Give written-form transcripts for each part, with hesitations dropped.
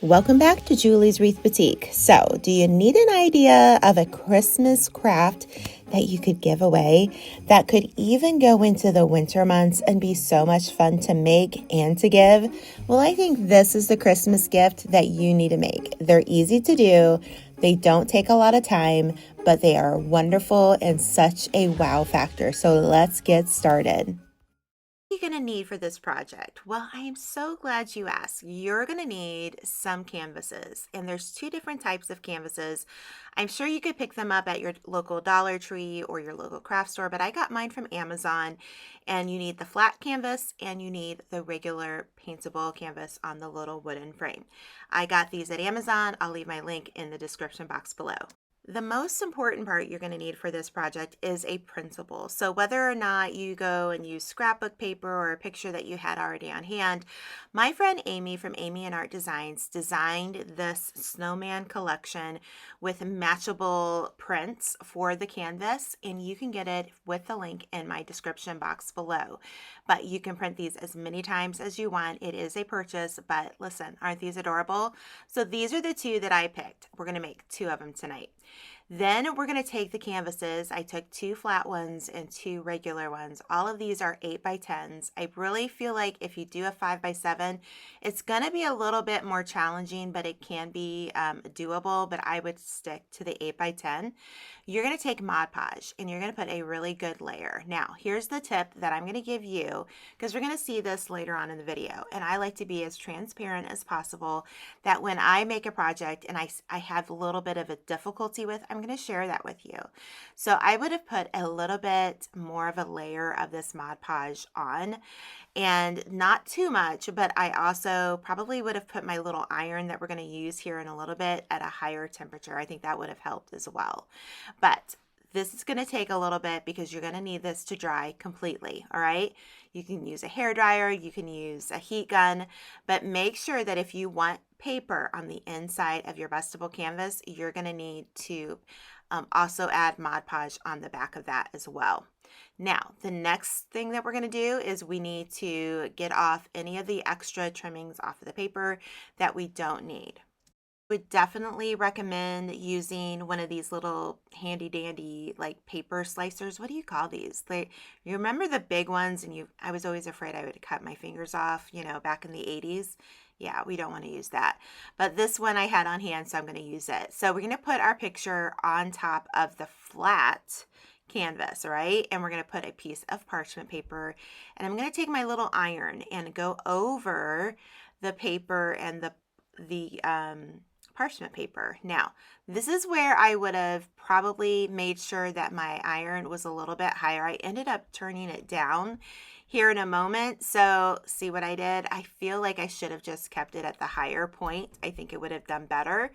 Welcome back to Julie's Wreath Boutique. So, do you need an idea of a Christmas craft that you could give away that could even go into the winter months and be so much fun to make and to give? Well, I think this is the Christmas gift that you need to make. They're easy to do. They don't take a lot of time, but they are wonderful and such a wow factor. So let's get started. What are you going to need for this project? Well, I am so glad you asked. You're going to need some canvases, and there's two different types of canvases. I'm sure you could pick them up at your local Dollar Tree or your local craft store, but I got mine from Amazon, and you need the flat canvas and you need the regular paintable canvas on the little wooden frame. I got these at Amazon. I'll leave my link in the description box below. The most important part you're going to need for this project is a printable. So whether or not you go and use scrapbook paper or a picture that you had already on hand, my friend Amy from Amy and Art Designs designed this snowman collection with matchable prints for the canvas, and you can get it with the link in my description box below. But you can print these as many times as you want. It is a purchase, but listen, aren't these adorable? So these are the two that I picked. We're going to make two of them tonight. Then we're going to take the canvases. I took two flat ones and two regular ones. All of these are 8x10s. I really feel like if you do a 5x7, it's going to be a little bit more challenging, but it can be doable, but I would stick to the 8x10. You're going to take Mod Podge and you're going to put a really good layer. Now, here's the tip that I'm going to give you, because we're going to see this later on in the video, and I like to be as transparent as possible that when I make a project and I have a little bit of a difficulty with, I'm going to share that with you. So I would have put a little bit more of a layer of this Mod Podge on, and not too much, but I also probably would have put my little iron that we're going to use here in a little bit at a higher temperature. I think that would have helped as well. But this is going to take a little bit because you're going to need this to dry completely, all right? You can use a hair dryer, you can use a heat gun, but make sure that if you want paper on the inside of your bustable canvas, you're going to need to also add Mod Podge on the back of that as well. Now, the next thing that we're going to do is we need to get off any of the extra trimmings off of the paper that we don't need. Would definitely recommend using one of these little handy dandy like paper slicers. What do you call these? Like, you remember the big ones, and I was always afraid I would cut my fingers off, back in the 80s. Yeah, we don't want to use that. But this one I had on hand, so I'm going to use it. So we're going to put our picture on top of the flat canvas, right? And we're going to put a piece of parchment paper, and I'm going to take my little iron and go over the paper and the parchment paper. Now, this is where I would have probably made sure that my iron was a little bit higher. I ended up turning it down here in a moment. So see what I did? I feel like I should have just kept it at the higher point. I think it would have done better.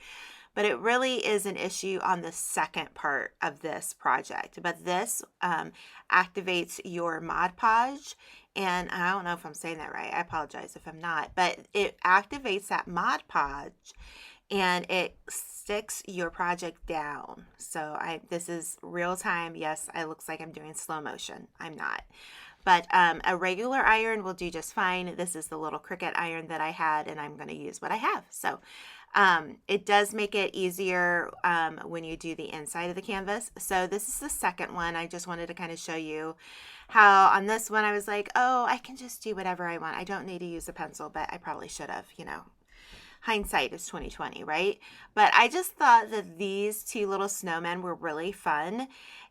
But it really is an issue on the second part of this project. But this activates your Mod Podge. And I don't know if I'm saying that right. I apologize if I'm not. But it activates that Mod Podge and it sticks your project down. So this is real time. Yes, it looks like I'm doing slow motion. I'm not. But a regular iron will do just fine. This is the little Cricut iron that I had, and I'm going to use what I have. So it does make it easier when you do the inside of the canvas. So this is the second one. I just wanted to kind of show you how on this one I was like, oh, I can just do whatever I want. I don't need to use a pencil, but I probably should have, Hindsight is 2020, right? But I just thought that these two little snowmen were really fun.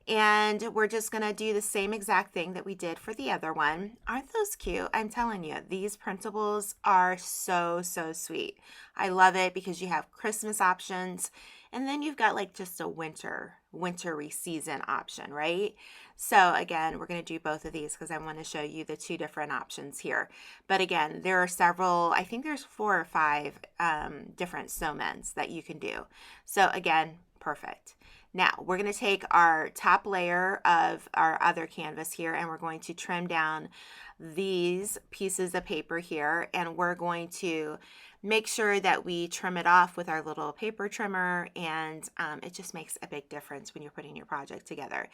And we're just going to do the same exact thing that we did for the other one. Aren't those cute? I'm telling you, these printables are so, so sweet. I love it because you have Christmas options, and then you've got like just a wintry season option, right? So again, we're going to do both of these because I want to show you the two different options here. But again, there are several, I think there's 4 or 5 different snowmen that you can do. So again, perfect. Now we're going to take our top layer of our other canvas here, and we're going to trim down these pieces of paper here, and we're going to make sure that we trim it off with our little paper trimmer, and it just makes a big difference when you're putting your project together.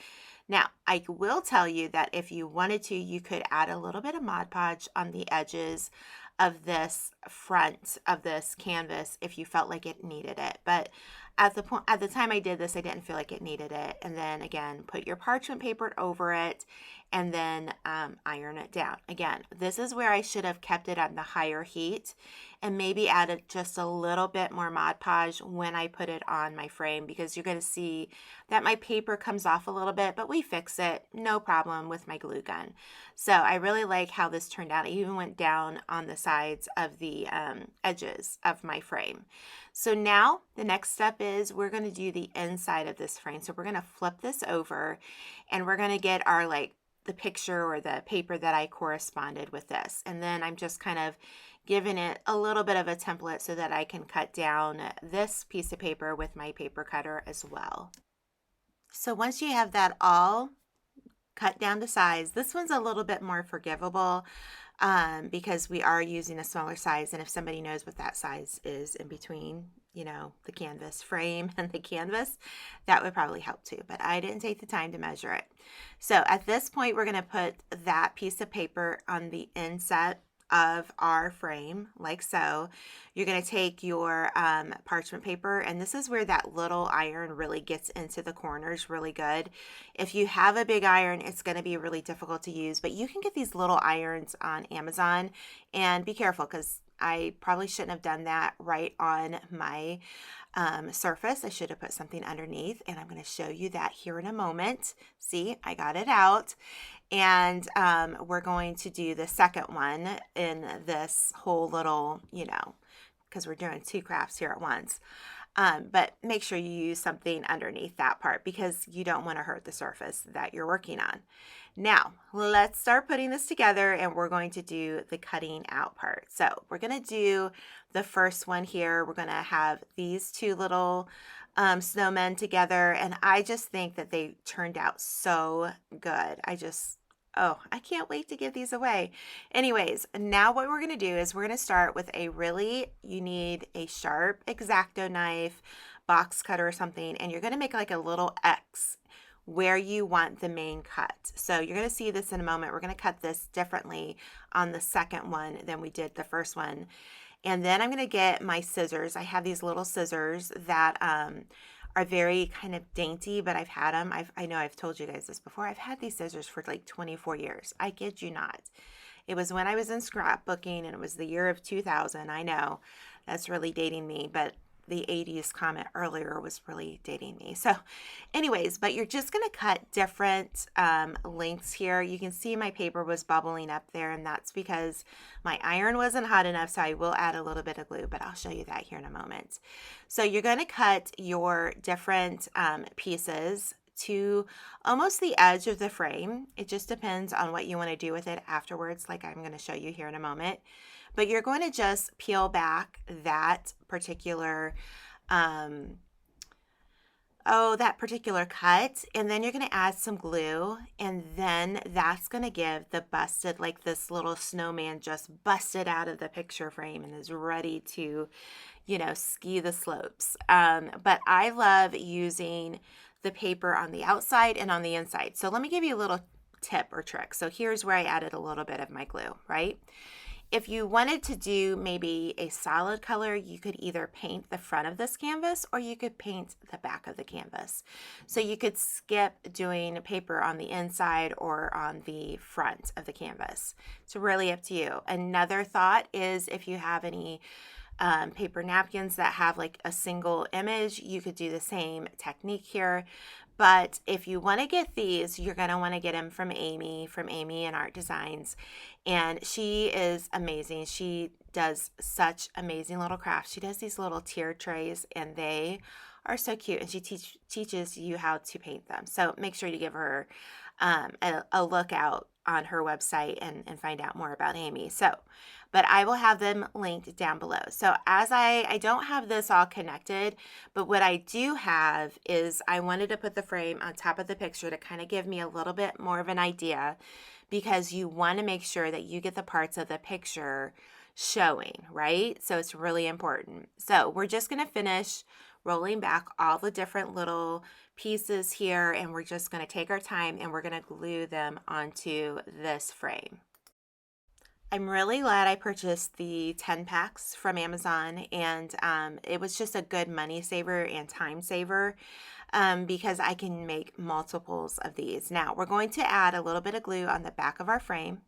Now, I will tell you that if you wanted to, you could add a little bit of Mod Podge on the edges of this front of this canvas if you felt like it needed it. But at the time I did this, I didn't feel like it needed it. And then again, put your parchment paper over it and then iron it down. Again, this is where I should have kept it at the higher heat and maybe added just a little bit more Mod Podge when I put it on my frame, because you're going to see that my paper comes off a little bit, but we fix it, no problem, with my glue gun. So I really like how this turned out. I even went down on the sides of the edges of my frame. So now the next step is we're going to do the inside of this frame. So we're going to flip this over and we're going to get our the picture or the paper that I corresponded with this. And then I'm just kind of giving it a little bit of a template so that I can cut down this piece of paper with my paper cutter as well. So once you have that all cut down to size, this one's a little bit more forgivable because we are using a smaller size. And if somebody knows what that size is in between, the canvas frame and the canvas, that would probably help too. But I didn't take the time to measure it. So at this point, we're going to put that piece of paper on the inset of our frame, like so. You're going to take your parchment paper, and this is where that little iron really gets into the corners really good. If you have a big iron, it's going to be really difficult to use, but you can get these little irons on Amazon, and be careful because I probably shouldn't have done that right on my surface. I should have put something underneath, and I'm going to show you that here in a moment. See, I got it out. And we're going to do the second one in this whole little, because we're doing 2 crafts here at once. But make sure you use something underneath that part because you don't want to hurt the surface that you're working on. Now, let's start putting this together, and we're going to do the cutting out part. So we're going to do the first one here. We're going to have these 2 little snowmen together, and I just think that they turned out so good. I can't wait to give these away. Anyways, now what we're going to do is we're going to start with you need a sharp X-Acto knife, box cutter or something, and you're going to make like a little X where you want the main cut. So you're going to see this in a moment. We're going to cut this differently on the second one than we did the first one. And then I'm going to get my scissors. I have these little scissors that are very kind of dainty, but I've had them. I know I've told you guys this before. I've had these scissors for like 24 years. I kid you not. It was when I was in scrapbooking, and it was the year of 2000. I know that's really dating me, but the 80s comment earlier was really dating me. So anyways, but you're just going to cut different lengths here. You can see my paper was bubbling up there, and that's because my iron wasn't hot enough, so I will add a little bit of glue, but I'll show you that here in a moment. So you're going to cut your different pieces to almost the edge of the frame. It just depends on what you want to do with it afterwards, like I'm going to show you here in a moment. But you're going to just peel back that particular cut, and then you're going to add some glue, and then that's going to give the busted, like this little snowman just busted out of the picture frame and is ready to, ski the slopes. But I love using the paper on the outside and on the inside. So let me give you a little tip or trick. So here's where I added a little bit of my glue, right? If you wanted to do maybe a solid color, you could either paint the front of this canvas or you could paint the back of the canvas. So you could skip doing paper on the inside or on the front of the canvas. It's really up to you. Another thought is if you have any paper napkins that have like a single image, you could do the same technique here. But if you want to get these, you're going to want to get them from Amy and Art Designs. And she is amazing. She does such amazing little crafts. She does these little tier trays, and they are so cute. And she teaches you how to paint them. So make sure to give her a look out on her website and find out more about Amy. But I will have them linked down below. So as I don't have this all connected, but what I do have is I wanted to put the frame on top of the picture to kind of give me a little bit more of an idea, because you want to make sure that you get the parts of the picture showing, right? So it's really important. So we're just going to finish rolling back all the different little pieces here, and we're just going to take our time and we're going to glue them onto this frame. I'm really glad I purchased the 10 packs from Amazon, and it was just a good money saver and time saver because I can make multiples of these. Now, we're going to add a little bit of glue on the back of our frame,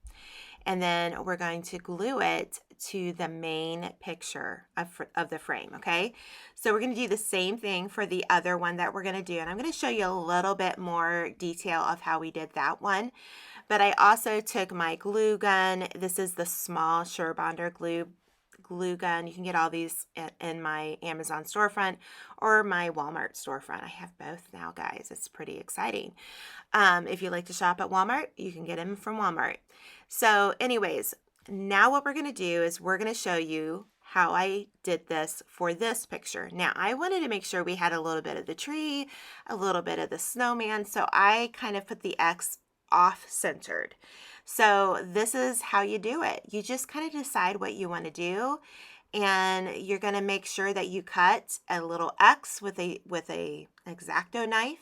and then we're going to glue it to the main picture of the frame, okay? So we're going to do the same thing for the other one that we're going to do, and I'm going to show you a little bit more detail of how we did that one. But I also took my glue gun. This is the small SureBonder glue gun. You can get all these in my Amazon storefront or my Walmart storefront. I have both now, guys. It's pretty exciting. If you like to shop at Walmart, you can get them from Walmart. So anyways, now what we're going to do is we're going to show you how I did this for this picture. Now, I wanted to make sure we had a little bit of the tree, a little bit of the snowman, so I kind of put the X off-centered. So this is how you do it. You just kind of decide what you want to do, and you're going to make sure that you cut a little X with a X-Acto knife.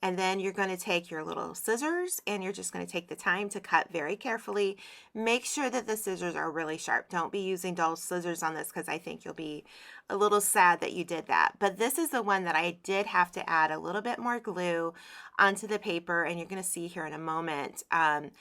And then you're going to take your little scissors and you're just going to take the time to cut very carefully. Make sure that the scissors are really sharp. Don't be using dull scissors on this because I think you'll be a little sad that you did that. But this is the one that I did have to add a little bit more glue onto the paper, and you're going to see here in a moment on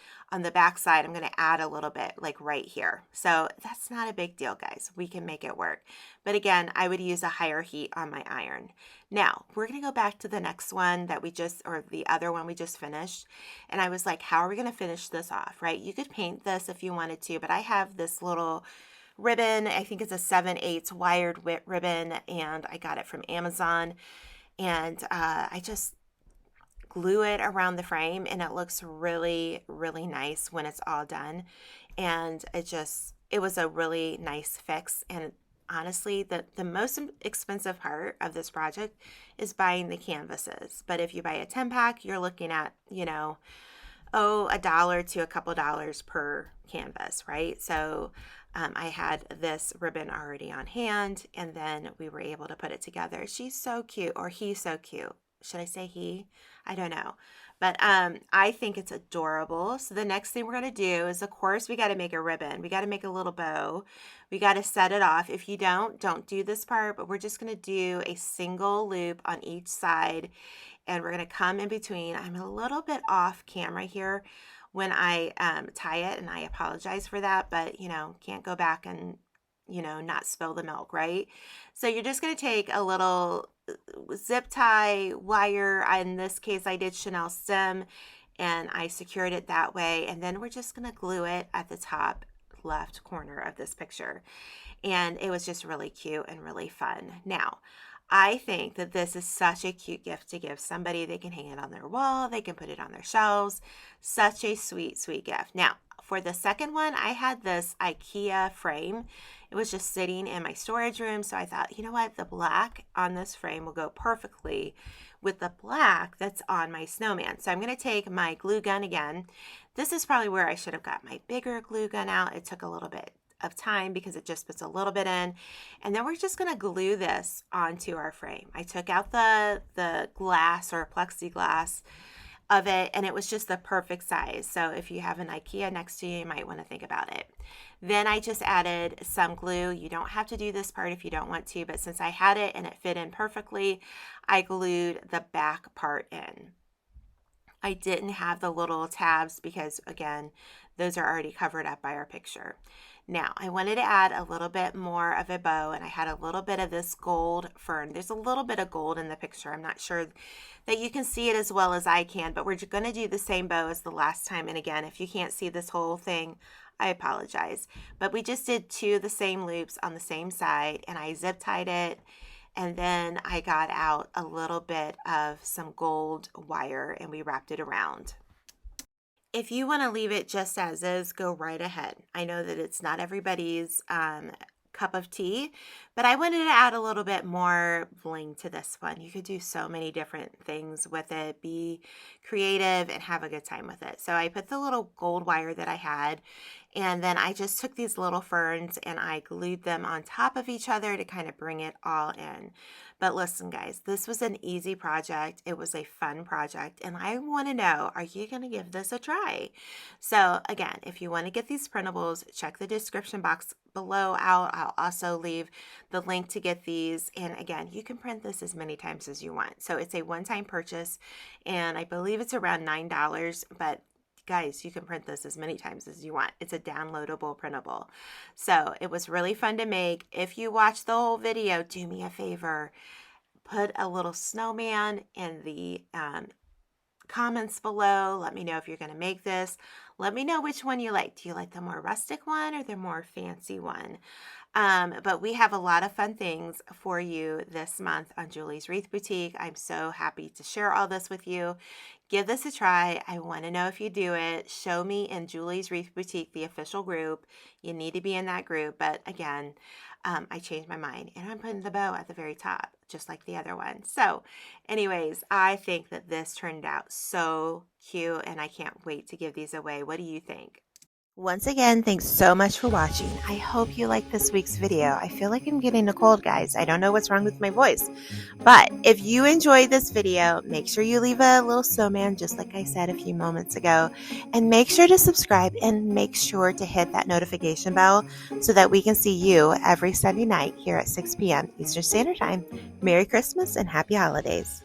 the back side, I'm going to add a little bit like right here. So that's not a big deal, guys. We can make it work. But again, I would use a higher heat on my iron. Now, we're going to go back to the next one that or the other one we just finished. And I was like, how are we going to finish this off, right? You could paint this if you wanted to, but I have this little ribbon. I think it's a 7/8 wired ribbon, and I got it from Amazon. And I just glue it around the frame, and it looks really, really nice when it's all done. And it was a really nice fix. And honestly, the most expensive part of this project is buying the canvases. But if you buy a 10 pack, you're looking at, $1 to a couple dollars per canvas, right? So I had this ribbon already on hand, and then we were able to put it together. She's so cute, or he's so cute. Should I say he? I don't know. But I think it's adorable. So the next thing we're going to do is, of course, we got to make a ribbon. We got to make a little bow. We got to set it off. If you don't do this part, but we're just going to do a single loop on each side, and we're going to come in between. I'm a little bit off camera here when I tie it, and I apologize for that, but, can't go back and, not spill the milk, right? So you're just going to take a little zip tie wire. In this case, I did Chanel stem, and I secured it that way. And then we're just going to glue it at the top left corner of this picture. And it was just really cute and really fun. Now, I think that this is such a cute gift to give somebody. They can hang it on their wall. They can put it on their shelves. Such a sweet, sweet gift. Now, for the second one, I had this IKEA frame. It was just sitting in my storage room. So I thought, you know what? The black on this frame will go perfectly with the black that's on my snowman. So I'm going to take my glue gun again. This is probably where I should have got my bigger glue gun out. It took a little bit of time because it just puts a little bit in, and then we're just going to glue this onto our frame. I took out the glass or plexiglass of it, and it was just the perfect size. So if you have an IKEA next to you, you might want to think about it. Then I just added some glue. You don't have to do this part if you don't want to, but since I had it and it fit in perfectly, I glued the back part in. I didn't have the little tabs because, again, those are already covered up by our picture. Now, I wanted to add a little bit more of a bow, and I had a little bit of this gold fern. There's a little bit of gold in the picture. I'm not sure that you can see it as well as I can, but we're going to do the same bow as the last time. And again, if you can't see this whole thing, I apologize. But we just did 2 of the same loops on the same side, and I zip tied it. And then I got out a little bit of some gold wire, and we wrapped it around. If you want to leave it just as is, go right ahead. I know that it's not everybody's cup of tea, But I wanted to add a little bit more bling to this one. You could do so many different things with it, be creative and have a good time with it. So I put the little gold wire that I had, and then I just took these little ferns and I glued them on top of each other to kind of bring it all in. But listen, guys, this was an easy project. It was a fun project, and I want to know, are you going to give this a try? So again, if you want to get these printables, check the description box below out. I'll also leave the link to get these. And again, you can print this as many times as you want. So it's a one-time purchase, and I believe it's around $9, but guys, you can print this as many times as you want. It's a downloadable printable. So it was really fun to make. If you watch the whole video, do me a favor, put a little snowman in the comments below. Let me know if you're going to make this. Let me know which one you like. Do you like the more rustic one or the more fancy one? But we have a lot of fun things for you this month on Julie's Wreath Boutique. I'm so happy to share all this with you. Give this a try. I want to know if you do it. Show me in Julie's Wreath Boutique, the official group. You need to be in that group. But again, I changed my mind and I'm putting the bow at the very top, just like the other one. So anyways, I think that this turned out so cute and I can't wait to give these away. What do you think? Once again, thanks so much for watching. I hope you liked this week's video. I feel like I'm getting a cold, guys. I don't know what's wrong with my voice. But if you enjoyed this video, make sure you leave a little snowman, just like I said a few moments ago. And make sure to subscribe and make sure to hit that notification bell so that we can see you every Sunday night here at 6 p.m. Eastern Standard Time. Merry Christmas and Happy Holidays.